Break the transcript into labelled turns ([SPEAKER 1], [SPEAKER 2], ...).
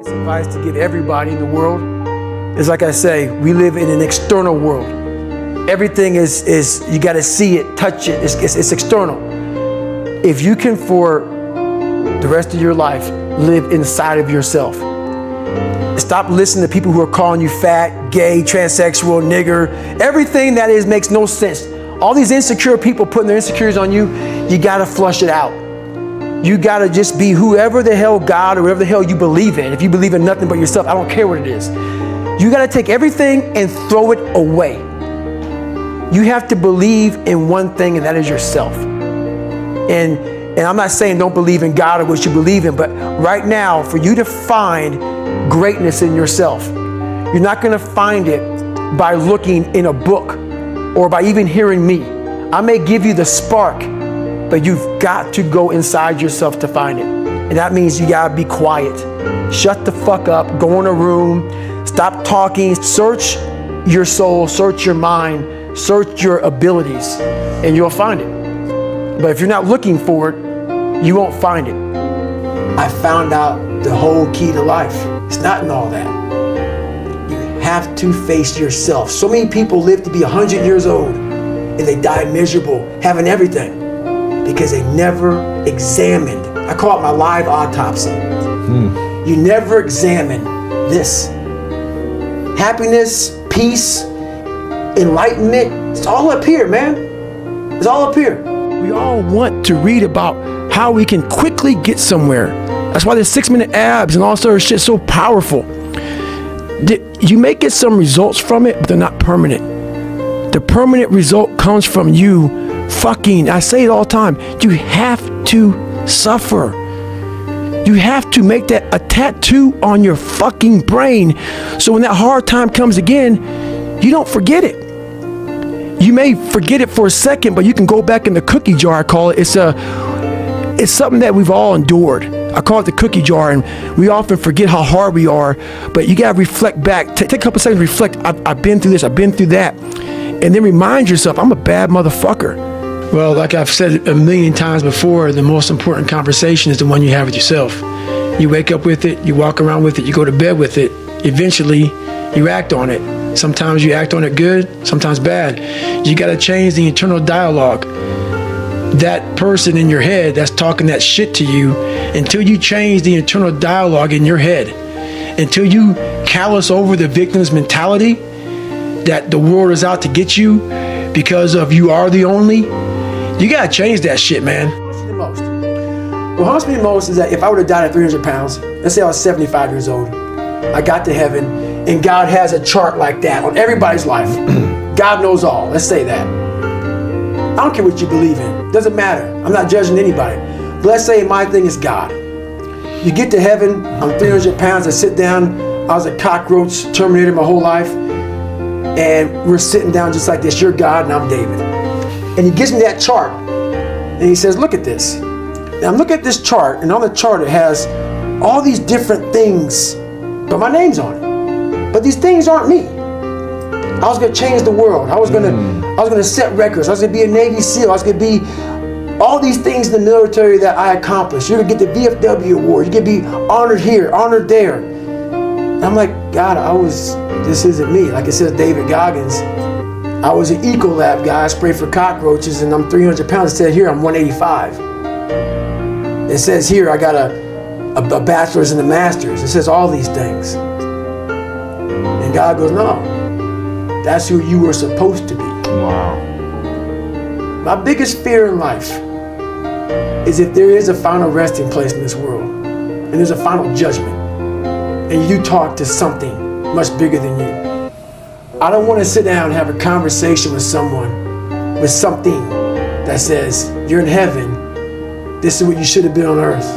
[SPEAKER 1] Advice to give everybody in the world is, like I say, we live in an external world. Everything is you got to see it, touch it. It's external. If you can, for the rest of your life, live inside of yourself. Stop listening to people who are calling you fat, gay, transsexual, nigger. Everything that is makes no sense. All these insecure people putting their insecurities on you, you got to flush it out. You got to just be whoever the hell God or whatever the hell you believe in. If you believe in nothing but yourself, I don't care what it is. You got to take everything and throw it away. You have to believe in one thing, and that is yourself. And I'm not saying don't believe in God or what you believe in, but right now, for you to find greatness in yourself, you're not going to find it by looking in a book or by even hearing me. I may give you the spark, but you've got to go inside yourself to find it. And that means you gotta be quiet. Shut the fuck up, go in a room, stop talking, search your soul, search your mind, search your abilities, and you'll find it. But if you're not looking for it, you won't find it. I found out the whole key to life. It's not in all that. You have to face yourself. So many people live to be 100 years old and they die miserable, having everything, because they never examined. I call it my live autopsy. You never examine this. Happiness, peace, enlightenment, it's all up here, man. It's all up here. We all want to read about how we can quickly get somewhere. That's why the 6-minute abs and all sort of shit so powerful. You may get some results from it, but they're not permanent. The permanent result comes from you fucking, I say it all the time, you have to suffer. You have to make that a tattoo on your fucking brain, so when that hard time comes again, you don't forget it. You may forget it for a second, but you can go back in the cookie jar, I call it. It's something that we've all endured. I call it the cookie jar, and we often forget how hard we are, but you gotta reflect back. Take a couple seconds, reflect. I've been through this, I've been through that, and then remind yourself, I'm a bad motherfucker. Well, like I've said a million times before, the most important conversation is the one you have with yourself. You wake up with it, you walk around with it, you go to bed with it. Eventually, you act on it. Sometimes you act on it good, sometimes bad. You gotta change the internal dialogue. That person in your head that's talking that shit to you, until you change the internal dialogue in your head, until you callous over the victim's mentality that the world is out to get you because of you are the only, you gotta change that shit, man. What haunts me the most is that if I would have died at 300 pounds, let's say I was 75 years old, I got to heaven, and God has a chart like that on everybody's life. God knows all, let's say that. I don't care what you believe in, doesn't matter. I'm not judging anybody. But let's say my thing is God. You get to heaven, I'm 300 pounds, I sit down, I was a cockroach, terminator my whole life, and we're sitting down just like this, you're God and I'm David. And he gives me that chart, and he says, look at this. Now look at this chart, and on the chart it has all these different things, but my name's on it. But these things aren't me. I was gonna change the world. I was gonna set records. I was gonna be a Navy SEAL. I was gonna be all these things in the military that I accomplished. You're gonna get the VFW award. You're gonna be honored here, honored there. And I'm like, God, this isn't me. Like it says David Goggins, I was an Ecolab guy. I sprayed for cockroaches, and I'm 300 pounds. It said here I'm 185. It says here I got a bachelor's and a master's. It says all these things. And God goes, no, that's who you were supposed to be.
[SPEAKER 2] Wow.
[SPEAKER 1] My biggest fear in life is if there is a final resting place in this world, and there's a final judgment, and you talk to something much bigger than you. I don't want to sit down and have a conversation with someone with something that says, you're in heaven, this is what you should have been on earth.